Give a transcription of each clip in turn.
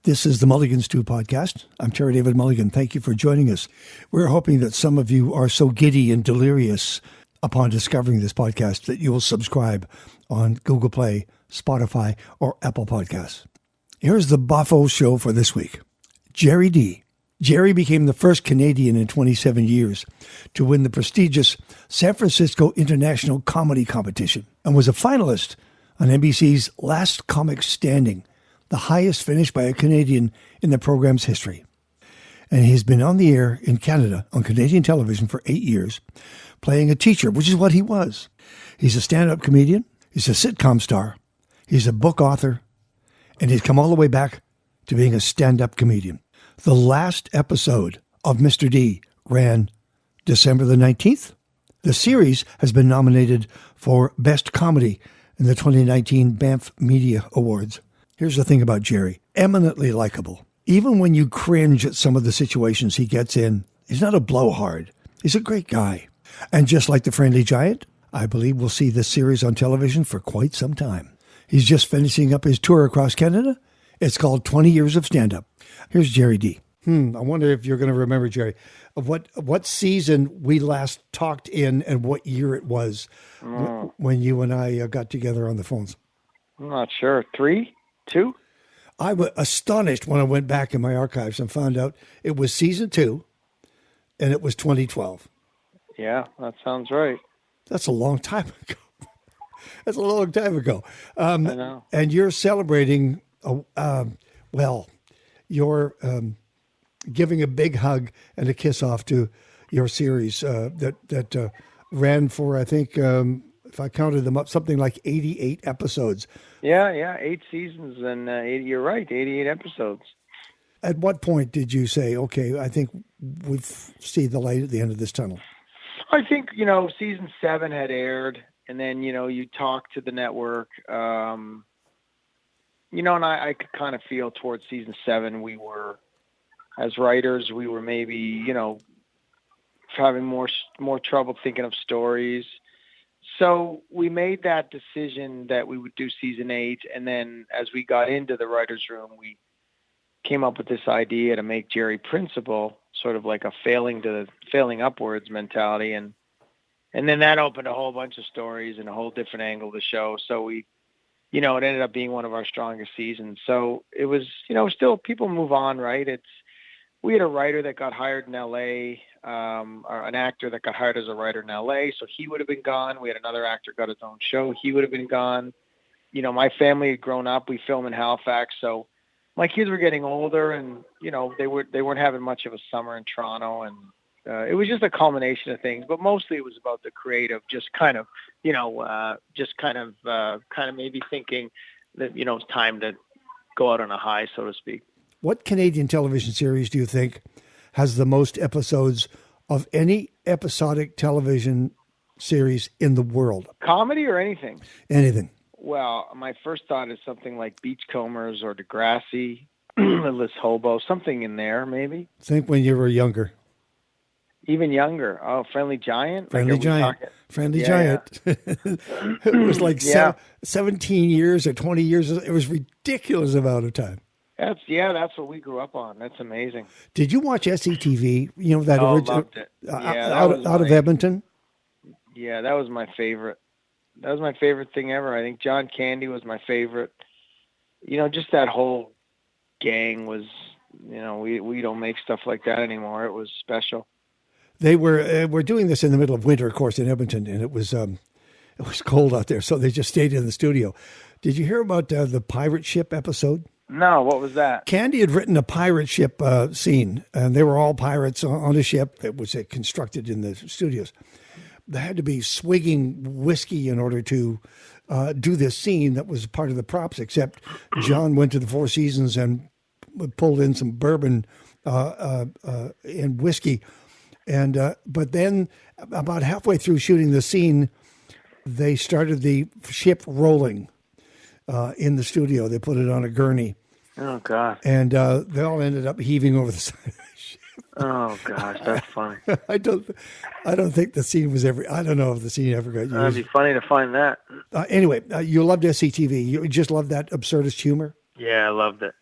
This is the Mulligan Stew Podcast. I'm Terry David Mulligan. Thank you for joining us. We're hoping that some of you are so giddy and delirious upon discovering this podcast that you will subscribe on Google Play, Spotify, or Apple Podcasts. Here's the Boffo show for this week. Gerry Dee. Gerry became the first Canadian in 27 years to win the prestigious San Francisco International Comedy Competition and was a finalist on NBC's Last Comic Standing, the highest finish by a Canadian in the program's history. And he's been on the air in Canada on Canadian television for 8 years, playing a teacher, which is what he was. He's a stand-up comedian, he's a sitcom star, he's a book author, and he's come all the way back to being a stand-up comedian. The last episode of Mr. D ran December the 19th. The series has been nominated for Best Comedy in the 2019 Banff Media Awards. Here's the thing about Gerry. Eminently likable. Even when you cringe at some of the situations he gets in, he's not a blowhard. He's a great guy. And just like The Friendly Giant, I believe we'll see this series on television for quite some time. He's just finishing up his tour across Canada. It's called 20 Years of Stand-Up. Here's Gerry Dee. I wonder if you're going to remember, Gerry, of what season we last talked in and what year it was when you and I got together on the phones. I'm not sure. 3? 2? I was astonished when I went back in my archives and found out it was season 2 and it was 2012. Yeah, that sounds right. That's a long time ago. That's a long time ago. I know. And you're celebrating, you're giving a big hug and a kiss off to your series that ran for, I think, if I counted them up, something like 88 episodes. Yeah, 8 seasons and 80. You're right, 88 episodes. At what point did you say, okay, I think we've seen the light at the end of this tunnel? I think, season 7 had aired, and then, you talked to the network, and I could kind of feel towards season 7, we were, as writers, we were maybe, having more trouble thinking of stories. So we made that decision that we would do season 8. And then as we got into the writer's room, we came up with this idea to make Gerry principal, sort of like a failing upwards mentality. And then that opened a whole bunch of stories and a whole different angle of the show. So we, it ended up being one of our strongest seasons. So it was, still people move on, right? We had a writer that got hired in LA, or an actor that got hired as a writer in LA. So he would have been gone. We had another actor got his own show. He would have been gone. My family had grown up. We film in Halifax. So my kids were getting older and, they weren't having much of a summer in Toronto. And it was just a culmination of things, but mostly it was about the creative, just kind of maybe thinking that, it's time to go out on a high, so to speak. What Canadian television series do you think has the most episodes of any episodic television series in the world? Comedy or anything? Anything. Well, my first thought is something like Beachcombers or Degrassi, Littlest Hobo, something in there maybe. Think when you were younger. Even younger. Oh, Friendly Giant? Friendly Giant. Friendly Giant. It was like 17 years or 20 years. It was ridiculous amount of time. That's what we grew up on. That's amazing. Did you watch SCTV? That original loved it. out of Edmonton? Yeah, that was my favorite. That was my favorite thing ever. I think John Candy was my favorite. Just that whole gang was, we don't make stuff like that anymore. It was special. They were doing this in the middle of winter, of course, in Edmonton, and it was cold out there, so they just stayed in the studio. Did you hear about the pirate ship episode? No, what was that? Candy had written a pirate ship scene, and they were all pirates on a ship that was constructed in the studios. They had to be swigging whiskey in order to do this scene that was part of the props, except John went to the Four Seasons and pulled in some bourbon and whiskey. But then about halfway through shooting the scene, they started the ship rolling in the studio. They put it on a gurney. Oh, God. And they all ended up heaving over the side of the ship. Oh, gosh, that's funny. I don't think the scene was ever, I don't know if the scene ever got used. That'd be funny to find that. Anyway, you loved SCTV. You just loved that absurdist humor? Yeah, I loved it.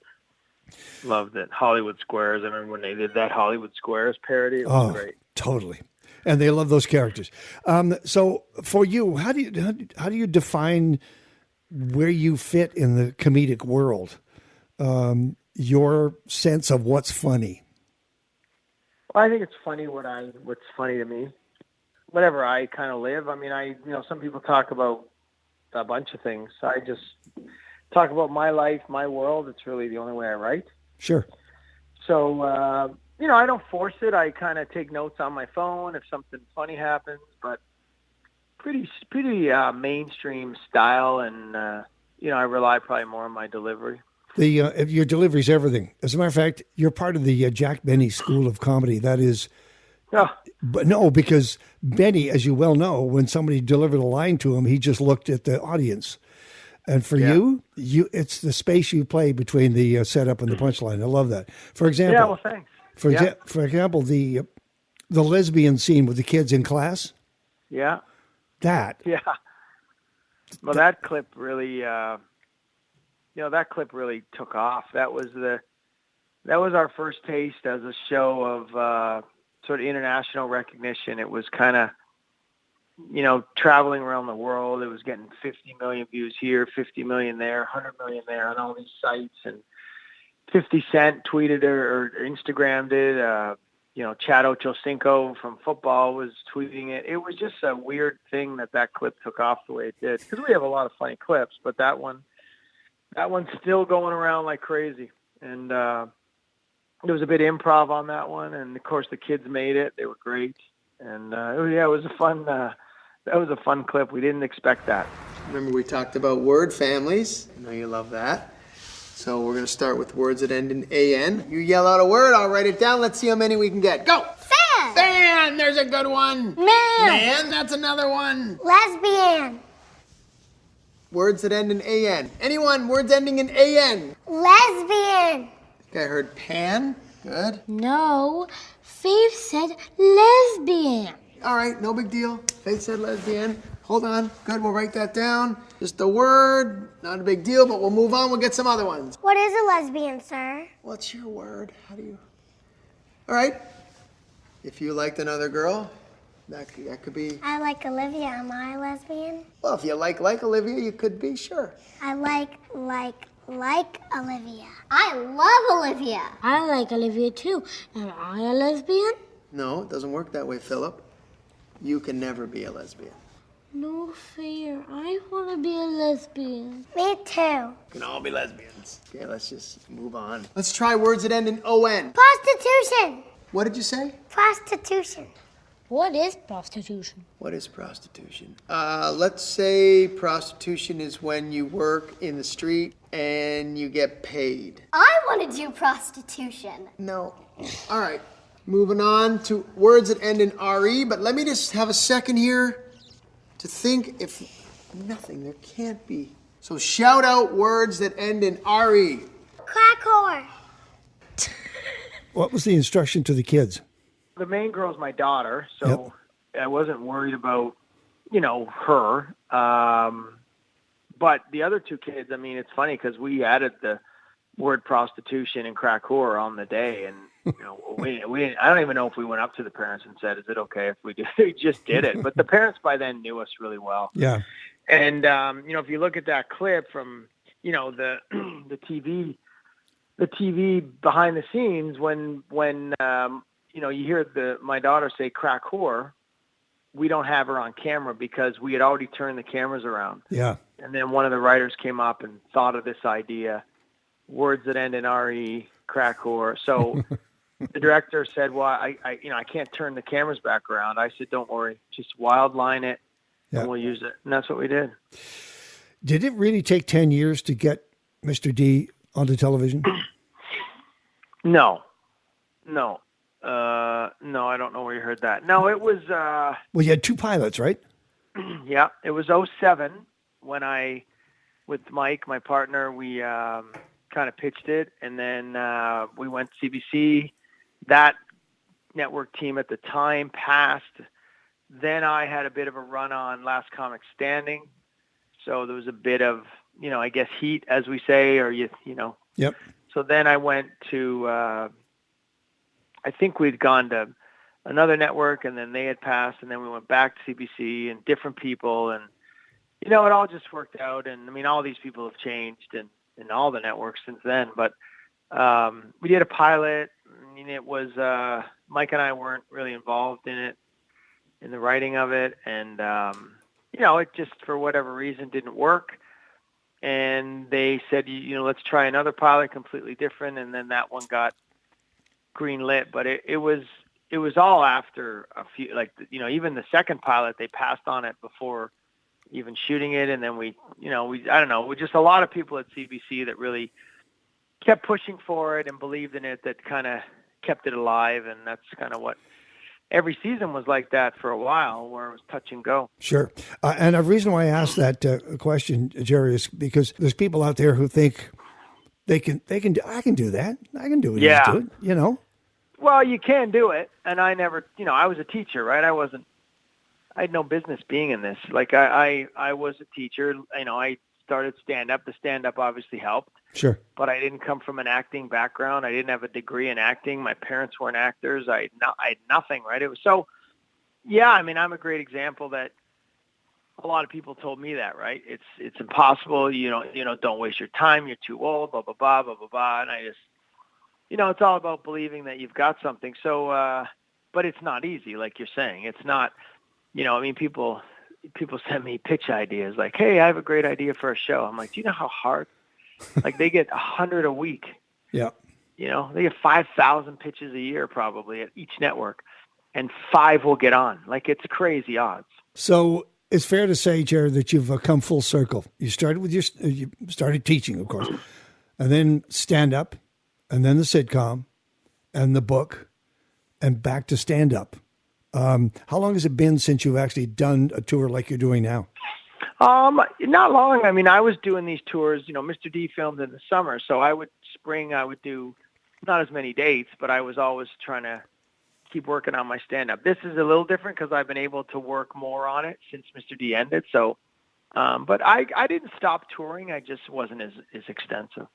Loved it. Hollywood Squares. I remember when they did that Hollywood Squares parody. It was great. Totally. And they love those characters. So for you, how do you define where you fit in the comedic world? Your sense of what's funny. Well, I think it's funny what's funny to me. Whatever I kind of live. I mean, some people talk about a bunch of things. I just talk about my life, my world. It's really the only way I write. Sure. So, I don't force it. I kind of take notes on my phone if something funny happens, but pretty mainstream style. And, I rely probably more on my delivery. Your delivery is everything. As a matter of fact, you're part of the Jack Benny School of Comedy. That is, but no, because Benny, as you well know, when somebody delivered a line to him, he just looked at the audience. And for you, it's the space you play between the setup and the punchline. I love that. For example, yeah, well, thanks. For example, the lesbian scene with the kids in class. Yeah. That. Yeah. Well, that clip really, that clip really took off. That was our first taste as a show of sort of international recognition. It was kind of, traveling around the world. It was getting 50 million views here, 50 million there, 100 million there on all these sites. And 50 Cent tweeted or Instagrammed it. Chad Ochocinco from football was tweeting it. It was just a weird thing that clip took off the way it did. Because we have a lot of funny clips, but that one's still going around like crazy. And there was a bit of improv on that one. And, of course, the kids made it. They were great. And, it was a fun that was a fun clip. We didn't expect that. Remember we talked about word families. I know you love that. So we're going to start with words that end in A-N. You yell out a word, I'll write it down. Let's see how many we can get. Go! Fan! Fan! There's a good one. Man! Man, that's another one. Lesbian! Words that end in A-N. Anyone, words ending in A-N. Lesbian! Okay, I heard pan. Good. No, Faith said lesbian. All right, no big deal. Faith said lesbian. Hold on. Good, we'll write that down. Just a word, not a big deal, but we'll move on. We'll get some other ones. What is a lesbian, sir? What's your word? How do you... All right. If you liked another girl, that could be... I like Olivia. Am I a lesbian? Well, if you like Olivia, you could be, sure. I like Olivia. I love Olivia. I like Olivia too. Am I a lesbian? No, it doesn't work that way, Philip. You can never be a lesbian. No fair. I want to be a lesbian. Me too. We can all be lesbians. Okay, let's just move on. Let's try words that end in O-N. Prostitution. What did you say? Prostitution. What is prostitution? What is prostitution? Let's say prostitution is when you work in the street and you get paid. I want to do prostitution. No. All right. Moving on to words that end in R-E, but let me just have a second here to think if nothing, there can't be. So shout out words that end in R-E. Crack whore. What was the instruction to the kids? The main girl's my daughter, so I wasn't worried about, her. But the other two kids, I mean, it's funny because we added the word prostitution and crack whore on the day, and we I don't even know if we went up to the parents and said, "Is it okay if we do?" We just did it. But the parents by then knew us really well. Yeah. And if you look at that clip from the TV behind the scenes when you hear my daughter say crack whore, we don't have her on camera because we had already turned the cameras around. Yeah. And then one of the writers came up and thought of this idea, words that end in R-E, crack whore. So the director said, well, I can't turn the cameras back around. I said, don't worry, just wild line it and we'll use it. And that's what we did. Did it really take 10 years to get Mr. D onto television? No, I don't know where you heard that. No, it was... well, you had two pilots, right? Yeah, it was 2007 when with Mike, my partner, we kind of pitched it, and then we went to CBC. That network team at the time passed. Then I had a bit of a run on Last Comic Standing, so there was a bit of, I guess, heat, as we say, or Yep. So then I went to, I think we'd gone to another network, and then they had passed, and then we went back to CBC and different people, and it all just worked out. And I mean, all these people have changed in all the networks since then. But we did a pilot. I mean, it was Mike and I weren't really involved in it, in the writing of it, and it just for whatever reason didn't work. And they said, let's try another pilot, completely different, and then that one got green lit. But it was all after a few, even the second pilot, they passed on it before even shooting it. And then we I don't know, just a lot of people at CBC that really kept pushing for it and believed in it, that kind of kept it alive. And that's kind of what every season was like that for a while, where it was touch and go. Sure. And the reason why I asked that question, Gerry, is because there's people out there who think I can do that. I can do it. Yeah. Do it, Well, you can do it. And I never, I was a teacher, right? I had no business being in this. Like I was a teacher, I started stand-up. The stand-up obviously helped. Sure. But I didn't come from an acting background. I didn't have a degree in acting. My parents weren't actors. I had nothing, right? It was so, yeah, I mean, I'm a great example that a lot of people told me that, right? It's impossible. Don't waste your time. You're too old, blah, blah, blah, blah, blah, blah. And I just, it's all about believing that you've got something. So, but it's not easy, like you're saying. It's not, people send me pitch ideas like, hey, I have a great idea for a show. I'm like, do you know how hard? Like they get 100 a week. Yeah. They get 5,000 pitches a year probably at each network, and 5 will get on. Like it's crazy odds. So it's fair to say, Gerry, that you've come full circle. You started you started teaching, of course, and then stand up, and then the sitcom, and the book, and back to stand up. How long has it been since you've actually done a tour like you're doing now? Not long. I mean, I was doing these tours, Mr. D filmed in the summer. So I would do not as many dates, but I was always trying to keep working on my stand-up. This is a little different because I've been able to work more on it since Mr. D ended. So, but I didn't stop touring. I just wasn't as extensive.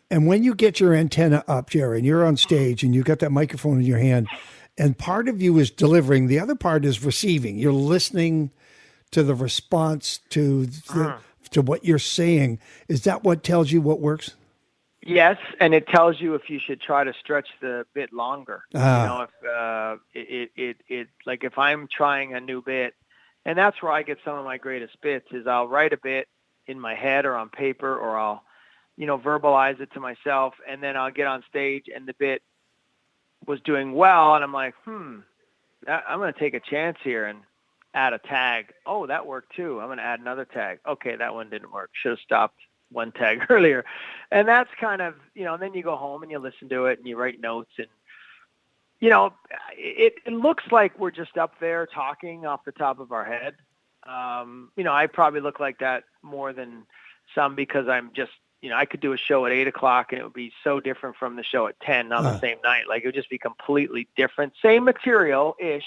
And when you get your antenna up, Gerry, and you're on stage and you've got that microphone in your hand, and part of you is delivering, the other part is receiving. You're listening to the response to what you're saying. Is that what tells you what works? Yes, and it tells you if you should try to stretch the bit longer. If like if I'm trying a new bit, and that's where I get some of my greatest bits, is I'll write a bit in my head or on paper, or I'll verbalize it to myself, and then I'll get on stage and the bit was doing well, and I'm like, I'm going to take a chance here and add a tag. Oh, that worked too. I'm going to add another tag. Okay, that one didn't work. Should have stopped one tag earlier. And that's kind of, and then you go home and you listen to it and you write notes, and, it looks like we're just up there talking off the top of our head. I probably look like that more than some because I'm just, I could do a show at 8:00 and it would be so different from the show at 10 on the same night. Like it would just be completely different. Same material-ish,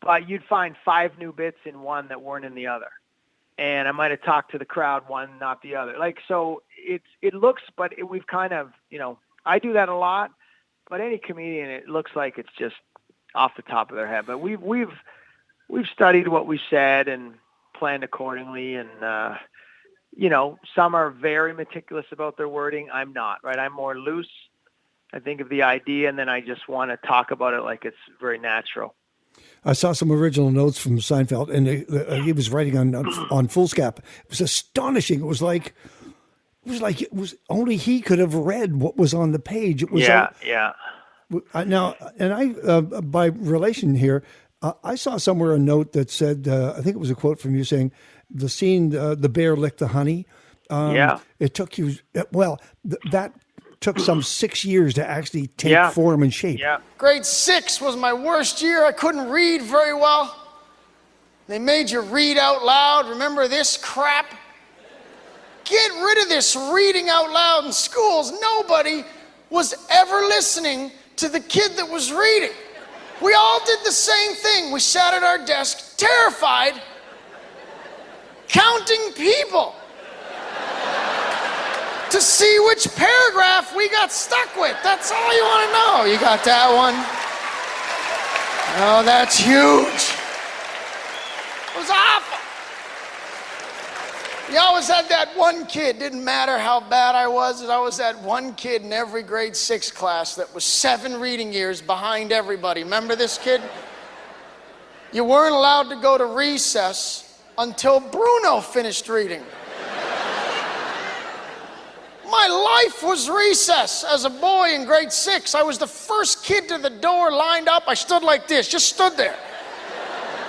but you'd find 5 new bits in one that weren't in the other. And I might have talked to the crowd one, not the other. Like, so it looks, but we've kind of, I do that a lot, but any comedian, it looks like it's just off the top of their head. But we've studied what we said and planned accordingly. And, some are very meticulous about their wording. I'm not, right? I'm more loose. I think of the idea, and then I just want to talk about it like it's very natural. I saw some original notes from Seinfeld, and he was writing on foolscap. It was astonishing. It was like only he could have read what was on the page. It was yeah. Now, and I by relation here, I saw somewhere a note that said, I think it was a quote from you saying, the scene, the bear licked the honey. It took you, that took some 6 years to actually take form and shape. Yeah. Grade 6 was my worst year. I couldn't read very well. They made you read out loud. Remember this crap? Get rid of this reading out loud in schools. Nobody was ever listening to the kid that was reading. We all did the same thing. We sat at our desk, terrified, counting people. to see which paragraph we got stuck with. That's all you want to know. You got that one? Oh, that's huge. It was awful. You always had that one kid, didn't matter how bad I was, there's always that one kid in every grade 6 class that was 7 reading years behind everybody. Remember this kid? You weren't allowed to go to recess until Bruno finished reading. My life was recess as a boy in grade 6. I was the first kid to the door lined up. I stood like this, just stood there.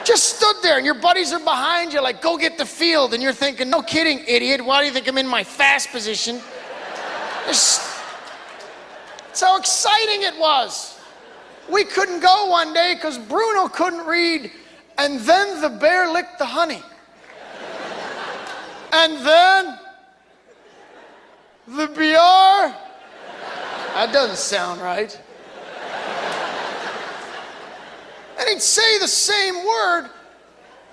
Just stood there, and your buddies are behind you like, go get the field. And you're thinking, no kidding, idiot. Why do you think I'm in my fast position? That's how exciting it was. We couldn't go one day because Bruno couldn't read. And then the bear licked the honey. And then the BR. That doesn't sound right. And he'd say the same word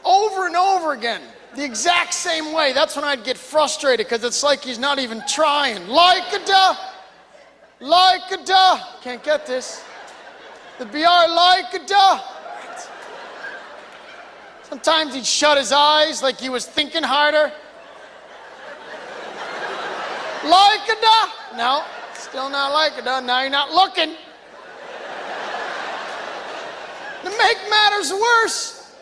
over and over again, the exact same way. That's when I'd get frustrated because it's like he's not even trying. Like-a-da, like-a-da. Can't get this. The BR, like-a-da. Sometimes he'd shut his eyes like he was thinking harder. Like-a-da. No, still not like-a-da. Now you're not looking. To make matters worse,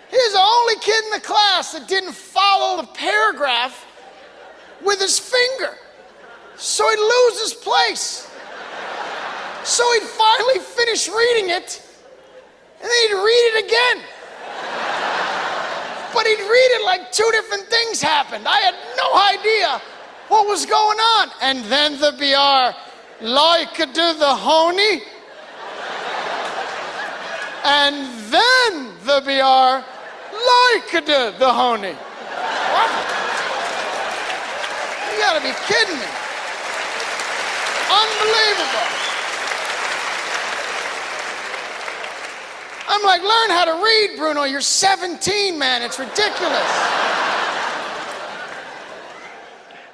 he was the only kid in the class that didn't follow the paragraph with his finger. So he'd lose his place. So he'd finally finish reading it, and then he'd read it again. But he'd read it like 2 different things happened. I had no idea what was going on. And then the BR, like-a-do the honey. And then the BR, like-a-do the honey. What? You gotta be kidding me. Unbelievable. I'm like, learn how to read, Bruno. You're 17, man. It's ridiculous.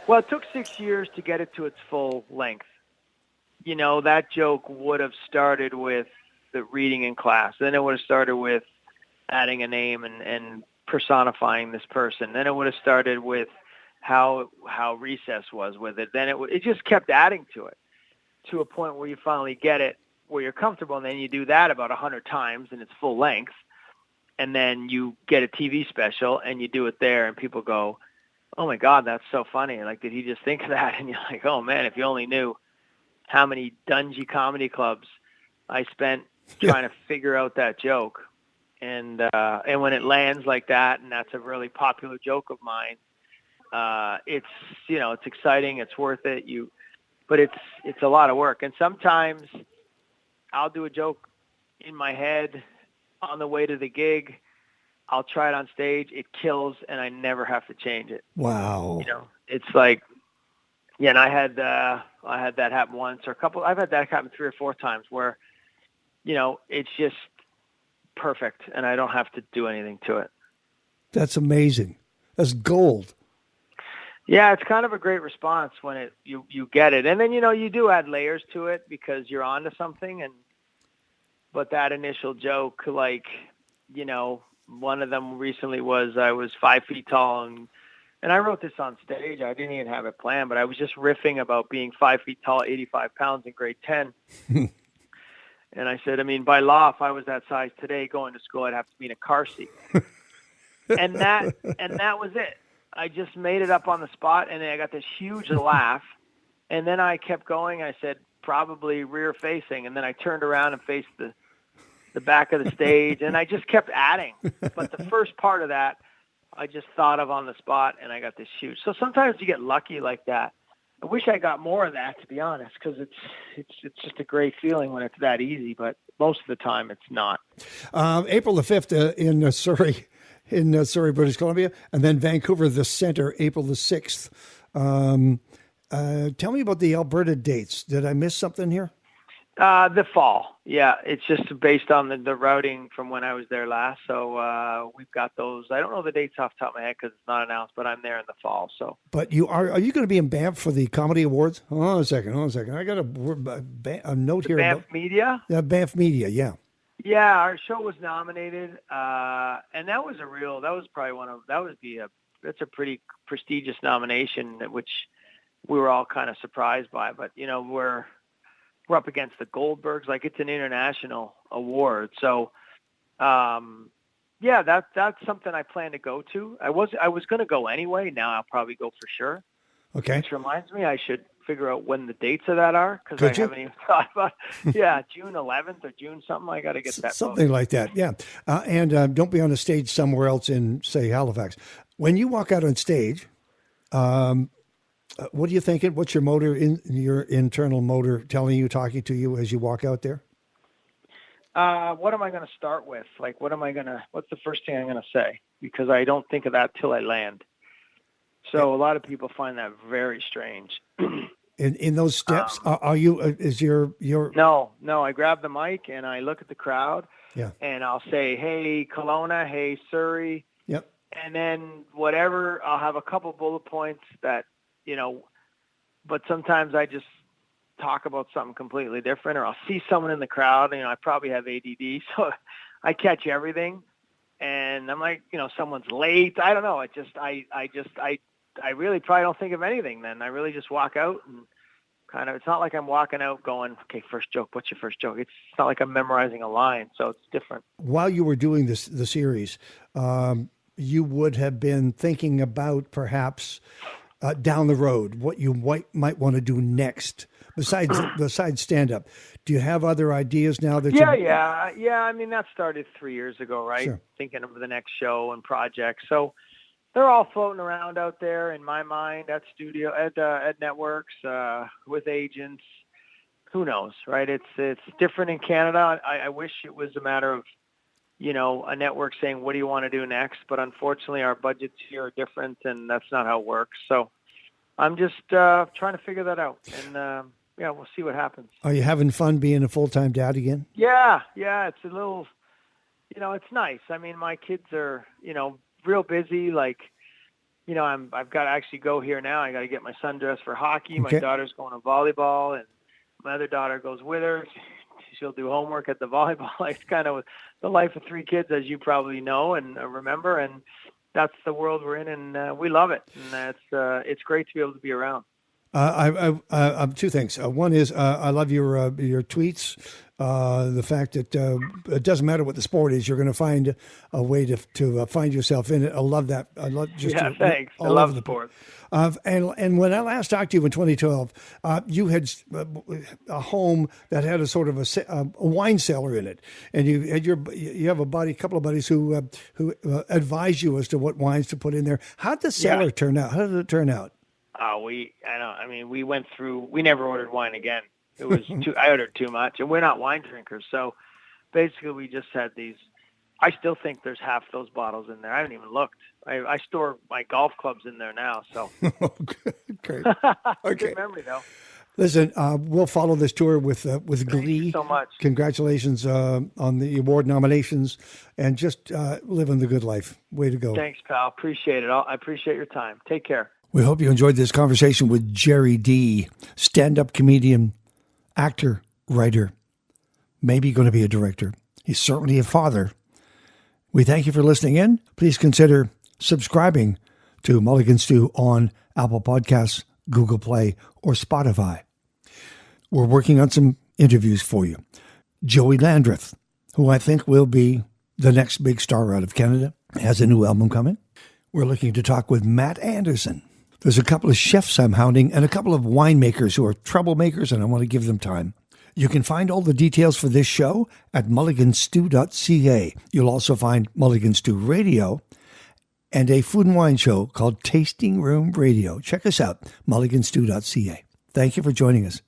Well, it took 6 years to get it to its full length. You know, that joke would have started with the reading in class. Then it would have started with adding a name and personifying this person. Then it would have started with how recess was with it. Then it just kept adding to it to a point where you finally get it, where you're comfortable, and then you do that about 100 times in its full length, and then you get a TV special and you do it there, and people go, oh my God, that's so funny. Like, did he just think of that? And you're like, oh man, if you only knew how many dungy comedy clubs I spent trying to figure out that joke. And when it lands like that, and that's a really popular joke of mine, it's, you know, it's exciting, it's worth it. But it's a lot of work. And sometimes I'll do a joke in my head on the way to the gig. I'll try it on stage. It kills, and I never have to change it. Wow. You know, it's like, yeah. And I had that happen once or a couple. I've had that happen 3 or 4 times where, you know, it's just perfect, and I don't have to do anything to it. That's amazing. That's gold. Yeah, it's kind of a great response when you get it. And then, you know, you do add layers to it because you're onto something. But that initial joke, like, you know, one of them recently was I was 5 feet tall, and I wrote this on stage. I didn't even have it planned, but I was just riffing about being 5 feet tall, 85 pounds in grade 10. And I said, I mean, by law, if I was that size today going to school, I'd have to be in a car seat. and that was it. I just made it up on the spot, and then I got this huge laugh. And then I kept going. I said, probably rear facing. And then I turned around and faced the back of the stage, and I just kept adding. But the first part of that, I just thought of on the spot, and I got this huge. So sometimes you get lucky like that. I wish I got more of that, to be honest, because it's just a great feeling when it's that easy. But most of the time, it's not. April the 5th in Surrey, British Columbia, and then Vancouver, the Centre, April the 6th. Tell me about the Alberta dates. Did I miss something here? The fall. Yeah. It's just based on the routing from when I was there last. So we've got those. I don't know the dates off the top of my head because it's not announced, but I'm there in the fall. So. But are you going to be in Banff for the Comedy Awards? Hold on a second. I got a note here. Banff Media? Yeah, Banff Media, yeah. Yeah, our show was nominated, and that was that's a pretty prestigious nomination, which we were all kind of surprised by. But we're up against the Goldbergs, like it's an international award. So, yeah, that's something I plan to go to. I was going to go anyway. Now I'll probably go for sure. Okay. Which reminds me, I should figure out when the dates of that are because I haven't even thought about it. Yeah, June 11th or June something. I got to get that. Something like that, yeah. And don't be on a stage somewhere else in, say, Halifax. When you walk out on stage, what are you thinking? What's your motor, your internal motor telling you, talking to you as you walk out there? What am I going to start with? Like, what's the first thing I'm going to say? Because I don't think of that till I land. So a lot of people find that very strange. In those steps, are you, is your... No, I grab the mic and I look at the crowd and I'll say, hey, Kelowna, hey, Surrey. Yep. And then whatever, I'll have a couple bullet points that, but sometimes I just talk about something completely different, or I'll see someone in the crowd. I probably have ADD, so I catch everything. And I'm like, someone's late. I don't know. I really probably don't think of anything then. I really just walk out and kind of, it's not like I'm walking out going, okay, first joke, what's your first joke? It's not like I'm memorizing a line, so it's different. While you were doing the series, you would have been thinking about perhaps down the road what you might want to do next besides stand-up. Do you have other ideas now that Yeah. I mean, that started 3 years ago, right? Sure. Thinking of the next show and projects. So they're all floating around out there in my mind at studio, at networks, with agents. Who knows, right? It's different in Canada. I wish it was a matter of, a network saying, what do you want to do next? But unfortunately, our budgets here are different, and that's not how it works. So I'm just trying to figure that out. And, we'll see what happens. Are you having fun being a full-time dad again? Yeah. It's a little, it's nice. I mean, my kids are, real busy. Like, I've got to actually go here now. I got to get my son dressed for hockey. Okay. My daughter's going to volleyball, and my other daughter goes with her. She'll do homework at the volleyball. It's kind of the life of three kids, as you probably know and remember. And that's the world we're in, and we love it. And it's great to be able to be around. Two things. One is I love your tweets. The fact that it doesn't matter what the sport is, you're going to find a way to find yourself in it. I love that. I love just thanks. I love sports. And when I last talked to you in 2012, you had a home that had a sort of a wine cellar in it, and you have a couple of buddies who advise you as to what wines to put in there. How did the cellar turn out? How did it turn out? We went through. We never ordered wine again. It was I ordered too much, and we're not wine drinkers. So basically, we just had these. I still think there's half those bottles in there. I haven't even looked. I store my golf clubs in there now. So great. Okay. Good memory though. Listen, we'll follow this tour with glee. Thank you so much. Congratulations on the award nominations, and just living the good life. Way to go. Thanks, pal. Appreciate it. I appreciate your time. Take care. We hope you enjoyed this conversation with Gerry Dee, stand-up comedian, actor, writer, maybe going to be a director. He's certainly a father. We thank you for listening in. Please consider subscribing to Mulligan Stew on Apple Podcasts, Google Play, or Spotify. We're working on some interviews for you. Joey Landreth, who I think will be the next big star out of Canada, has a new album coming. We're looking to talk with Matt Anderson. There's a couple of chefs I'm hounding and a couple of winemakers who are troublemakers, and I want to give them time. You can find all the details for this show at mulliganstew.ca. You'll also find Mulligan Stew Radio and a food and wine show called Tasting Room Radio. Check us out, mulliganstew.ca. Thank you for joining us.